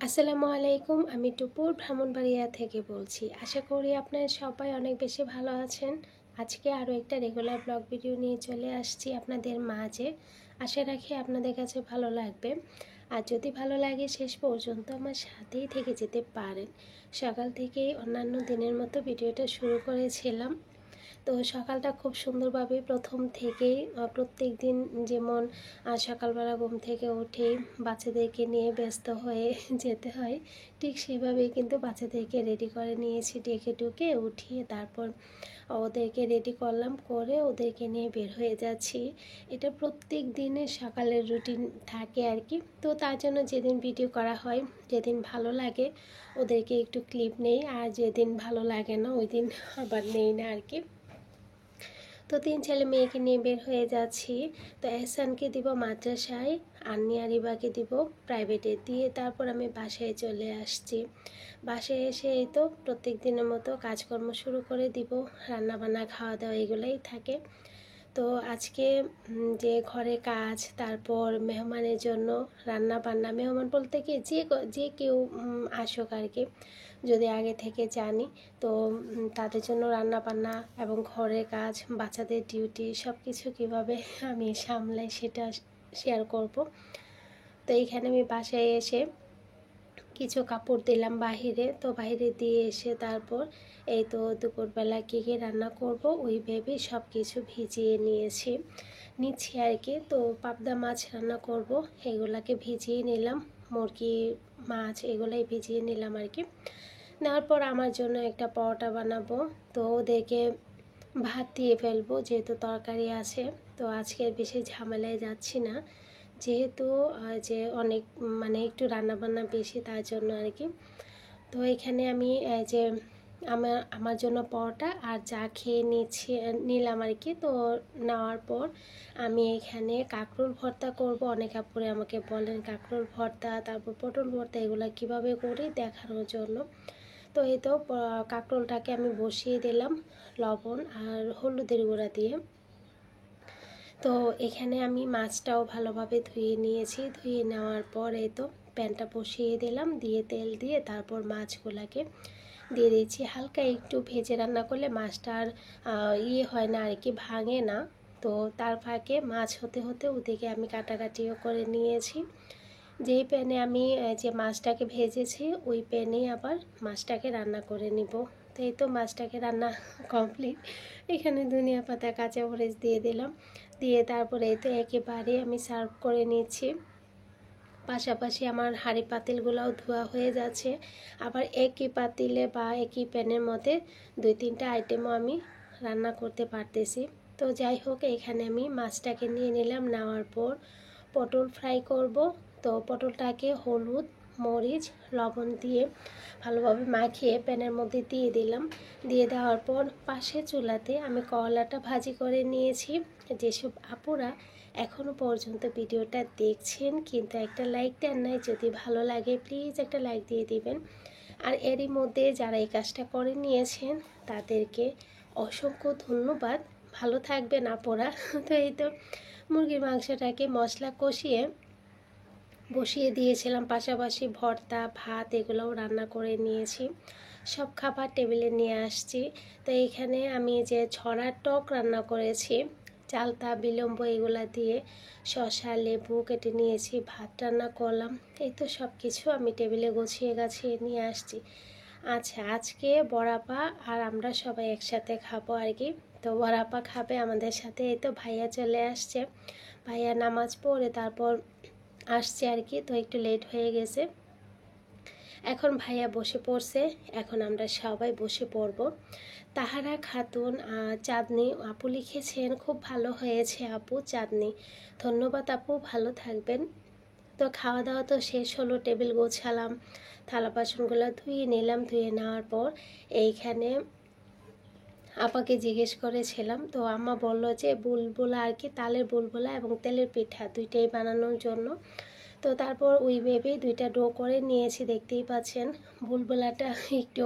আসসালামু আলাইকুম। আমি টুপুর ব্রাহ্মণবাড়িয়া থেকে বলছি। আশা করি আপনারা সবাই অনেক বেশি ভালো আছেন। আজকে আরও একটা রেগুলার ব্লগ ভিডিও নিয়ে চলে আসছি আপনাদের মাঝে। আশা রাখি আপনাদের কাছে ভালো লাগবে। আর যদি ভালো লাগে শেষ পর্যন্ত আমার সাথেই থেকে যেতে পারেন। সকাল থেকেই অন্যান্য দিনের মতো ভিডিওটা শুরু করেছিলাম। তো সকালটা খুব সুন্দরভাবে প্রথম থেকেই প্রত্যেক দিন যেমন সকালবেলা ঘুম থেকে উঠেই বাচ্চাদেরকে নিয়ে ব্যস্ত হয়ে যেতে হয়, ঠিক সেভাবেই কিন্তু বাচ্চাদেরকে রেডি করে নিয়েছি, ডেকে ডুকে উঠিয়ে তারপর ওদেরকে রেডি করলাম, করে ওদেরকে নিয়ে বের হয়ে যাচ্ছি। এটা প্রত্যেক দিনের সকালের রুটিন থাকে আর কি। তো তার জন্য যেদিন ভিডিও করা হয়, যেদিন ভালো লাগে ওদেরকে একটু ক্লিপ নেই, আর যেদিন ভালো লাগে না ওই দিন আবার নেই না আর কি। তো 3 ছেলে মেয়েকে নিয়ে বের হয়ে যাচ্ছি। তো এহসানকে দিব মাদ্রাসায়, আর নিয়ারিবাকে দিব প্রাইভেটে, দিয়ে তারপর আমি বাসায় চলে আসছি। বাসায় এসে এই তো প্রত্যেক দিনের মতো কাজকর্ম শুরু করে দিব, রান্নাবান্না খাওয়া দাওয়া এগুলোই থাকে। তো আজকে যে ঘরে কাজ, তারপর মেহমানের জন্য রান্না বান্না, মেহমান বলতে কি যে কেউ আসুক আর কি, যদি আগে থেকে জানি তো তাদের জন্য রান্না বান্না এবং ঘরের কাজ, বাচ্চাদের ডিউটি সব কিছু কীভাবে আমি সামলাই সেটা শেয়ার করব। তো এইখানে আমি বাসায় এসে কিছু কাপড় দিলাম বাহিরে, তো বাহিরে দিয়ে এসে তারপর এই তো দুপুরবেলা কী কী রান্না করব ওই ভেবে সব কিছু ভিজিয়ে নিচ্ছি আর কি। তো পাবদা মাছ রান্না করব, এগুলাকে ভিজিয়ে নিলাম, মুরগি মাছ এগুলাই ভিজিয়ে নিলাম আর কি। নেওয়ার পর আমার জন্য একটা পরোটা বানাবো, তো ওদেরকে ভাত দিয়ে ফেলবো যেহেতু তরকারি আছে। তো আজকের বেশি ঝামেলায় যাচ্ছি না, যেহেতু যে অনেক মানে একটু রান্নাবান্না বেশি তার জন্য আর কি। তো এখানে আমি যে আমার জন্য পরোটা আর চা খেয়ে নিলাম আর কি। তো নেওয়ার পর আমি এখানে কাঁকরোল ভর্তা করব। অনেক আপুরে আমাকে বলেন কাঁকরোল ভর্তা, তারপর পটল ভর্তা এগুলো কীভাবে করি দেখানোর জন্য। তো এই তো কাঁকরোলটাকে আমি বসিয়ে দিলাম লবণ আর হলুদের গুঁড়া দিয়ে। তো এখানে আমি মাছটাও ভালোভাবে ধুয়ে নিয়েছি, ধুয়ে নেওয়ার পর এই তো প্যানটা বসিয়ে দিলাম, দিয়ে তেল দিয়ে তারপর মাছগুলোকে দিয়ে দিয়েছি। হালকা একটু ভেজে রান্না করলে মাছটা আর হয় না আর কি, ভাঙে না। তো তার ফাঁকে মাছ হতে হতে ওদিকে আমি কাটাকাটিও করে নিয়েছি। যেই প্যানে আমি যে মাছটাকে ভেজেছি ওই প্যানেই আবার মাছটাকে রান্না করে নিব। তো এই তো মাছটাকে রান্না কমপ্লিট। এখানে ধনিয়া পাতা কাঁচামরিচ দিয়ে দিলাম, দিয়ে তারপরে এই তো একেবারে আমি সার্ভ করে নিচ্ছি। পাশাপাশি আমার হাঁড়ি পাতিলগুলোও ধোয়া হয়ে যাচ্ছে, আবার একই পাতিলে বা একই প্যানের মধ্যে 2-3টা আইটেমও আমি রান্না করতে পারতেছি। তো যাই হোক, এখানে আমি মাছটাকে নিয়ে নিলাম, নেওয়ার পর পটল ফ্রাই করব। তো পটলটাকে হলুদ, মরিচ, লবণ দিয়ে ভালোভাবে মাখিয়ে প্যানের মধ্যে দিয়ে দিলাম। দিয়ে দেওয়ার পর পাশে চুলাতে আমি করলাটা ভাজি করে নিয়েছি। যেসব আপুরা এখনও পর্যন্ত ভিডিওটা দেখছেন কিন্তু একটা লাইক দেন নাই, যদি ভালো লাগে প্লিজ একটা লাইক দিয়ে দিবেন। আর এরই মধ্যে যারা এই কাজটা করে নিয়েছেন তাদেরকে অসংখ্য ধন্যবাদ। ভালো থাকবেন আপুরা। তো এই তো মুরগির মাংসটাকে মশলা কষিয়ে বসিয়ে দিয়েছিলাম, পাশাপাশি ভর্তা ভাত এগুলোও রান্না করে নিয়েছি, সব খাবার টেবিলে নিয়ে আসছি। তো এখানে আমি যে ছড়ার টক রান্না করেছি চালতা বিলম্ব এগুলা দিয়ে, শসা লেবু কেটে নিয়েছি, ভাত রান্না করলাম। এই তো সব কিছু আমি টেবিলে গুছিয়ে গাছিয়ে নিয়ে আসছি। আচ্ছা, আজকে বড়াপা আর আমরা সবাই একসাথে খাবো আর কি। তো বড়াপা খাবে আমাদের সাথে। এই তো ভাইয়া চলে আসছে, ভাইয়া নামাজ পড়ে তারপর আসছে আর কি। তো একটু লেট হয়ে গেছে, এখন ভাইয়া বসে পড়ছে, এখন আমরা সবাই বসে পড়ব। তাহারা খাতুন চাঁদনি আপু লিখেছেন, খুব ভালো হয়েছে আপু চাঁদনি, ধন্যবাদ আপু, ভালো থাকবেন। তো খাওয়া দাওয়া তো শেষ হলো, টেবিল গোছালাম, থালা বাসনগুলো ধুয়ে নিলাম। ধুয়ে নেওয়ার পর এইখানে আপাকে জিজ্ঞেস করেছিলাম, তো আম্মা বলল যে বুলবুলা আর কি, তালের বুলবুলা এবং তেলের পিঠা দুইটাই বানানোর জন্য। তো তারপর ওই ভেবেই 2টা ডো করে নিয়েছি, দেখতেই পাচ্ছেন। বুলবুলাটা একটু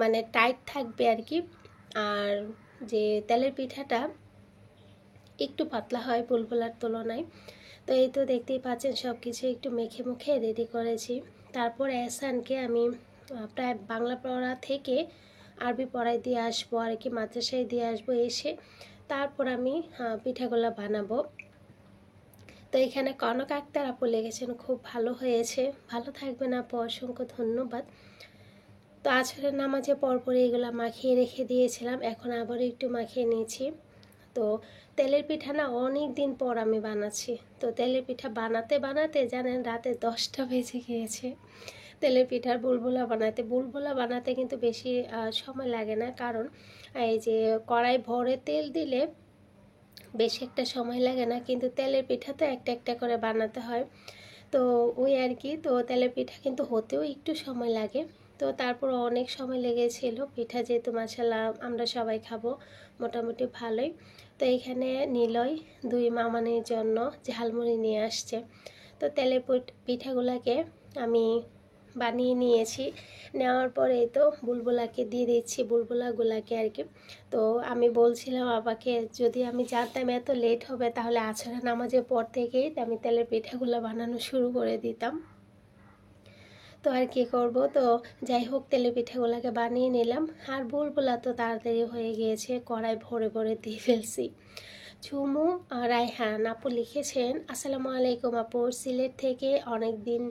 মানে টাইট থাকবে আর কি, আর যে তেলের পিঠাটা একটু পাতলা হয় বুলবুলার তুলনায়। তো এই তো দেখতেই পাচ্ছেন সব কিছু একটু মেখে মুখে রেডি করেছি। তারপর এহসানকে আমি প্রায় বাংলা পড়া থেকে আরবি পড়ায় দিয়ে আসবো আর কি, মাদ্রাসায় দিয়ে আসবো। এসে তারপর আমি পিঠাগুলো বানাবো। তো এখানে কনক আক্তার আপু লিখেছেন খুব ভালো হয়েছে। ভালো থাকবেন আপু, অসংখ্য ধন্যবাদ। তো আছরের নামাজে পরপরই এগুলো মাখিয়ে রেখে দিয়েছিলাম, এখন আবার একটু মাখিয়ে নিয়েছি। তো তেলের পিঠা না অনেক দিন পর আমি বানাচ্ছি। তো তেলের পিঠা বানাতে বানাতে জানেন রাতে 10টা বেজে গিয়েছে। তেলের পিঠার বুলবুলা বানাতে, বুলবুলা বানাতে কিন্তু বেশি সময় লাগে না, কারণ এই যে কড়াই ভরে তেল দিলে বেশি একটা সময় লাগে না, কিন্তু তেলের পিঠা তো একটা একটা করে বানাতে হয়। তো ওই আর কি, তো তেলের পিঠা কিন্তু হতেও একটু সময় লাগে। তো তারপর অনেক সময় লেগেছিল, পিঠা যেহেতু মাশাআল্লাহ আমরা সবাই খাবো মোটামুটি ভালোই। তো এখানে নিলয় 2 মামানির জন্য ঝালমুড়ি নিয়ে আসছে। তো তেলের পিঠাগুলোকে আমি বানিয়ে নিয়েছি, নেওয়ার পরে তো বুলবুলাকে দিয়ে দিচ্ছি, বুলবুলাগুলাকে আর কি। তো আমি বলছিলাম বাবাকে যদি আমি জানতাম এত লেট হবে তাহলে আসরের নামাজের পর থেকেই আমি তেলের পিঠাগুলো বানানো শুরু করে দিতাম। তো আর কি করব, তো যাই হোক তেলের পিঠাগুলোকে বানিয়ে নিলাম। আর বুলবুলা তো তাড়াতাড়ি হয়ে গিয়েছে, কড়াই ভরে ভরে দিয়ে ফেলছি। ঝুমু রায়হান আপু লিখেছেন আসসালামু আলাইকুম আপু, সিলেট থেকে অনেক দিন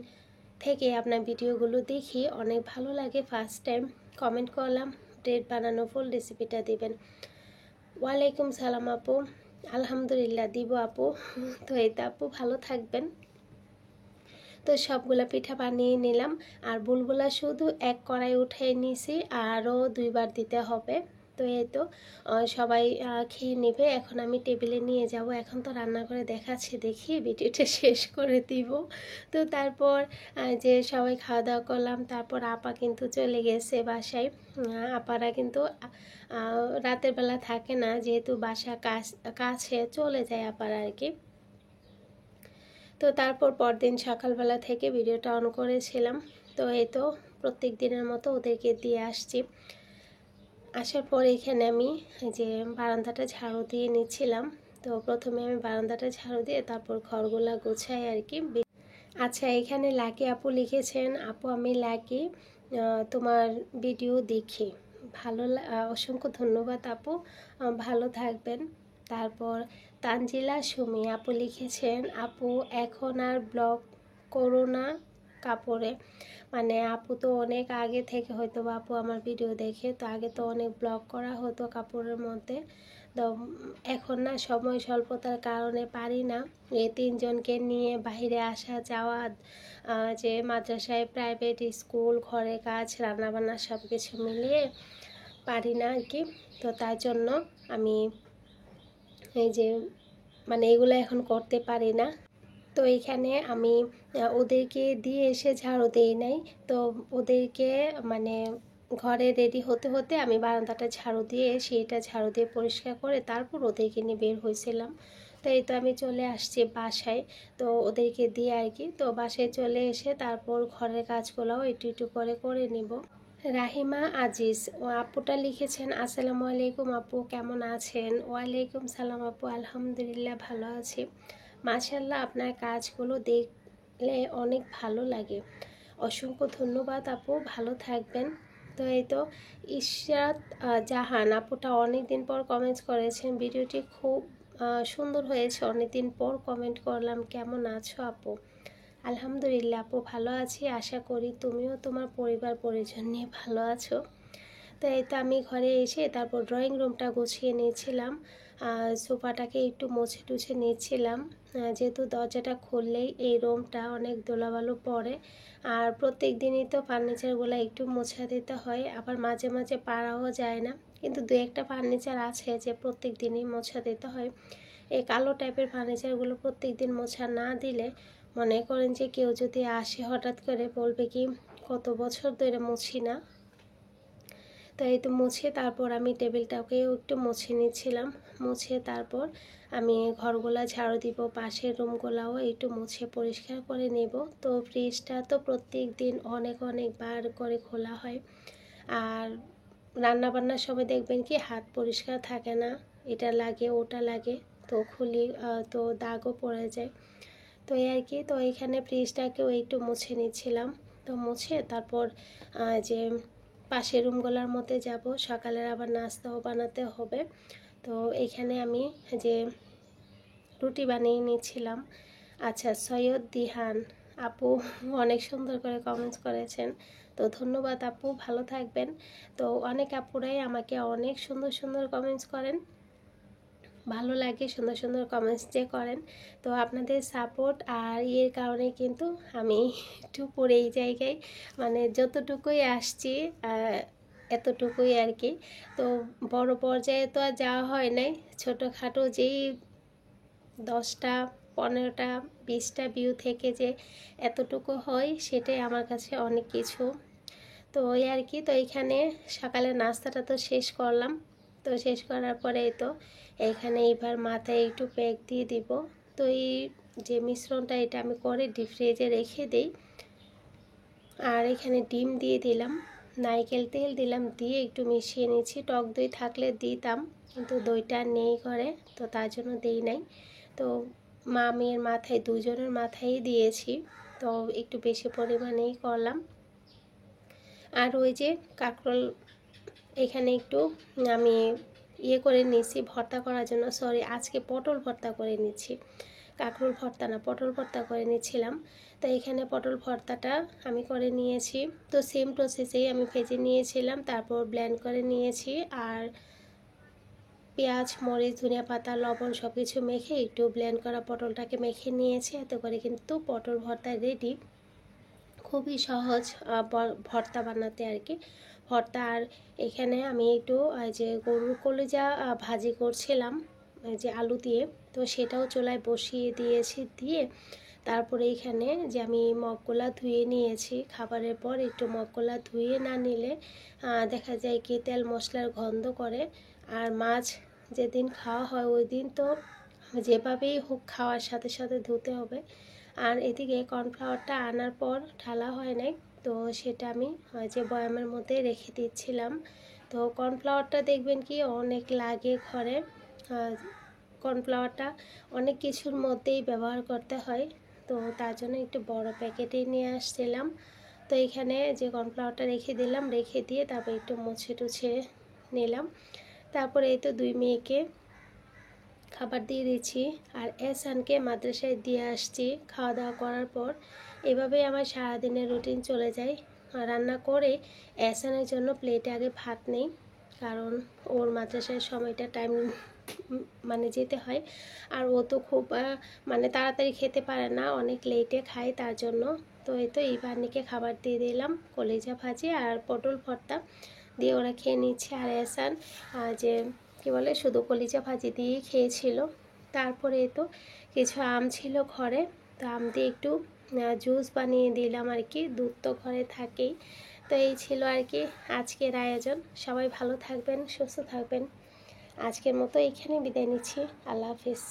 থেকে আপনার ভিডিওগুলো দেখি, অনেক ভালো লাগে। ফার্স্ট টাইম কমেন্ট করলাম, ব্রেড বানানো ফুল রেসিপিটা দিবেন। ওয়ালাইকুম সালাম আপু, আলহামদুলিল্লাহ দিব আপু। তো এই তো আপু ভালো থাকবেন। তো সবগুলা পিঠা বানিয়ে নিলাম, আর বুলবুলা শুধু এক কড়াই উঠিয়ে নিয়েছি, আরও 2বার দিতে হবে। তো এই তো সবাই খেয়ে নেবে। এখন আমি টেবিলে নিয়ে যাব, এখন তো রান্না করে দেখাচ্ছি, দেখি ভিডিওটা শেষ করে দিব। তো তারপর যে সবাই খাওয়া দাওয়া করলাম, তারপর আপা কিন্তু চলে গেছে বাসায়। আপারা কিন্তু রাতের বেলা থাকে না, যেহেতু বাসা কাছে চলে যায় আপারা আর কি। তো তারপর পরদিন সকালবেলা থেকে ভিডিওটা অন করেছিলাম। তো এই তো প্রত্যেক দিনের মতো ওদেরকে দিয়ে আসছি। আসার পর এখানে আমি যে বারান্দাটা ঝাড়ু দিয়ে নিচ্ছিলাম। তো প্রথমে আমি বারান্দাটা ঝাড়ু দিয়ে তারপর ঘরগুলা গোছাই আর কি। আচ্ছা, এখানে লাকি আপু লিখেছেন আপু আমি লাকি, তোমার ভিডিও দেখি, ভালো অসংখ্য ধন্যবাদ আপু, ভালো থাকবেন। তারপর তানজিলা সুমি আপু লিখেছেন আপু এখন আর ব্লগ করো না কাপড়ে, মানে আপু তো অনেক আগে থেকে হয়তো আপু আমার ভিডিও দেখে, তো আগে তো অনেক ব্লগ করা হতো কাপড়ের মধ্যে। তো এখন না সময় স্বল্পতার কারণে পারি না, এই 3জনকে নিয়ে বাইরে আসা যাওয়া, যে মাদ্রাসায় প্রাইভেট স্কুল, ঘরে কাজ, রান্নাবান্না সব কিছু মিলিয়ে পারি না আর কি। তো তার জন্য আমি এই যে মানে এগুলো এখন করতে পারি না। তো এখানে আমি ওদেরকে দিয়ে এসে ঝাড়ু দিই নাই, তো ওদেরকে মানে ঘরে রেডি হতে হতে আমি বারান্দাটা ঝাড়ু দিয়ে সেইটা ঝাড়ু দিয়ে পরিষ্কার করে তারপর ওদেরকে নিয়ে বের হয়েছিলাম। তো এই তো আমি চলে আসছি বাসায়, তো ওদেরকে দিয়ে আর কি। তো বাসায় চলে এসে তারপর ঘরের কাজগুলোও একটু একটু করে করে নিব। রাহিমা আজিজ ও আপুটা লিখেছেন আসসালামু আলাইকুম আপু, কেমন আছেন? ওয়ালাইকুম সালাম আপু, আলহামদুলিল্লাহ ভালো আছি। মাশাআল্লাহ, আপনার কাজগুলো দেখলে অনেক ভালো লাগে। অসংখ্য ধন্যবাদ আপু, ভালো থাকবেন। তো এই তো ইশরাত জাহান আপুটা অনেক দিন পর কমেন্ট করেছেন, ভিডিওটি খুব সুন্দর হয়েছে, অনেক দিন পর কমেন্ট করলাম, কেমন আছো আপু? আলহামদুলিল্লাহ আপু ভালো আছি, আশা করি তুমিও তোমার পরিবার পরিজন নিয়ে ভালো আছো। তো এই তো আমি ঘরে এসে তারপর ড্রয়িং রুমটা গুছিয়ে নিয়েছিলাম, সোফাটাকে একটু মুছে টুছে নিচ্ছিলাম, যেহেতু দরজাটা খুললেই এই রুমটা অনেক ধুলাবালু পড়ে, আর প্রত্যেক দিনই তো ফার্নিচারগুলো একটু মোছা দিতে হয়, আবার মাঝে মাঝে পারাও যায় না, কিন্তু 2-1টা ফার্নিচার আছে যে প্রত্যেক দিনই মোছা দিতে হয়। এই কালো টাইপের ফার্নিচারগুলো প্রত্যেক দিন মোছা না দিলে মনে করেন যে কেউ যদি আসে হঠাৎ করে বলবে কি কত বছর ধরে মুছি না। তো এই তো মুছে তারপর আমি টেবিলটাকেও একটু মুছে নিচ্ছিলাম, মুছে তারপর আমি ঘরগুলা ঝাড়ু দিব, পাশের রুমগুলাও একটু মুছে পরিষ্কার করে নেব। তো ফ্রিজটা তো প্রত্যেক দিন অনেক অনেকবার করে খোলা হয়, আর রান্নাবান্নার সময় দেখবেন কি হাত পরিষ্কার থাকে না, এটা লাগে ওটা লাগে, তো খুলি তো দাগও পড়ে যায়। তো এই আর কি, তো এখানে ফ্রিজটাকেও একটু মুছে নিচ্ছিলাম। তো মুছে তারপর যে পাশের রুমগুলোর মধ্যে যাব, সকালের আবার নাস্তাও বানাতে হবে। তো এখানে আমি যে রুটি বানিয়ে নিচ্ছিলাম। আচ্ছা, সৈয়দ দিহান আপু অনেক সুন্দর করে কমেন্টস করেছেন, তো ধন্যবাদ আপু, ভালো থাকবেন। তো অনেক আপুরাই আমাকে অনেক সুন্দর সুন্দর কমেন্টস করেন, ভালো লাগে সুন্দর সুন্দর কমেন্টস যে করেন। তো আপনাদের সাপোর্ট আর ইয়ের কারণে কিন্তু আমি একটু পরে এই জায়গায় মানে যতটুকুই আসছি এতটুকুই আর কি। তো বড় পর্যায়ে তো আর যাওয়া হয় নাই, ছোটোখাটো যেই 10টা 15টা 20টা ভিউ থেকে যে এতটুকু হয় সেটাই আমার কাছে অনেক কিছু। তো ওই আর কি। তো এইখানে সকালে নাস্তাটা তো শেষ করলাম, তো শেষ করার পরে তো এখানে এবার মাথায় একটু প্যাক দিয়ে দিব। তো এই যে মিশ্রণটা এটা আমি করে ডিপ ফ্রিজে রেখে দিই। আর এখানে ডিম দিয়ে দিলাম, নারকেল তেল দিলাম, দিয়ে একটু মিশিয়ে নিচ্ছি। টক দই থাকলে দিতাম, কিন্তু দইটা নেই ঘরে, তো তার জন্য দেই নাই। তো মা মেয়ের মাথায় দুজনের মাথায় দিয়েছি, তো একটু বেশি পরিমাণেই করলাম। আর ওই যে কাঁকরোল এখানে একটু আমি ইয়ে করে নিচ্ছি ভর্তা করার জন্য, সরি আজকে পটল ভর্তা করে নিচ্ছি, কাঁকরোল ভর্তা না, পটল ভর্তা করে নিচ্ছিলাম। তো এখানে পটল ভর্তাটা আমি করে নিয়েছি। তো সেম প্রসেসেই আমি ভেজে নিয়েছিলাম, তারপর ব্লেন্ড করে নিয়েছি। আর পেঁয়াজ, মরিচ, ধনিয়া পাতা, লবণ সব কিছু মেখে একটু ব্লেন্ড করা পটলটাকে মেখে নিয়েছি। এতে করে কিন্তু পটল ভর্তা রেডি। খুবই সহজ ভর্তা বানাতে আর কি, ভর্তা। আর এখানে আমি একটু যে গরুর কলিজা ভাজি করছিলাম যে আলু দিয়ে, তো সেটাও চুলায় বসিয়ে দিয়েছি। দিয়ে তারপরে এখানে যে আমি মগগুলা ধুয়ে নিয়েছি, খাবারের পর একটু মগগুলা ধুয়ে না নিলে দেখা যায় কি তেল মশলার গন্ধ করে। আর মাছ যেদিন খাওয়া হয় ওই দিন তো যেভাবেই হোক খাওয়ার সাথে সাথে ধুতে হবে। আর এদিকে কর্নফ্লাওয়ারটা আনার পর ঢালা হয় নাই, তো সেটা আমি যে বয়ামের মধ্যে রেখে দিচ্ছিলাম। তো কর্নফ্লাওয়ারটা দেখবেন কি অনেক লাগে ঘরে, কর্নফ্লাওয়ারটা অনেক কিছুর মধ্যেই ব্যবহার করতে হয়, তো তার জন্য একটু বড় প্যাকেটেই নিয়ে আসছিলাম। তো এখানে যে কর্নফ্লাওয়ারটা রেখে দিলাম, রেখে দিয়ে তারপর একটু মুছে টুছে নিলাম। তারপরে এই তো 2 মেয়েকে খাবার দিয়ে দিচ্ছি, আর এহসানকে মাদ্রাসায় দিয়ে আসছি খাওয়া দাওয়া করার পর। এভাবেই আমার সারাদিনের রুটিন চলে যায়। রান্না করে এহসানের জন্য প্লেটে আগে ভাত নেই, কারণ ওর মাদ্রাসার সময়টা টাইম মানে যেতে হয়। আর ও তো খুব মানে তাড়াতাড়ি খেতে পারে না, অনেক লেটে খায়, তার জন্য। তো এই তো ইভানিকে খাবার দিয়ে দিলাম, কলিজা ভাজি আর পটল ভর্তা দিয়ে ওরা খেয়ে নিচ্ছে। আর এহসান যে কী বলে শুধু কলিজা ভাজি দিয়েই খেয়েছিল। তারপরে তো কিছু আম ছিল ঘরে, তো আম দিয়ে একটু জুস বানিয়ে দিলাম আর কি, দুধ তো ঘরে থাকেই। তো এই ছিল আর কি আজকের আয়োজন। সবাই ভালো থাকবেন, সুস্থ থাকবেন। আজকের মতো এখানে বিদায় নিচ্ছি। আল্লাহ হাফিজ।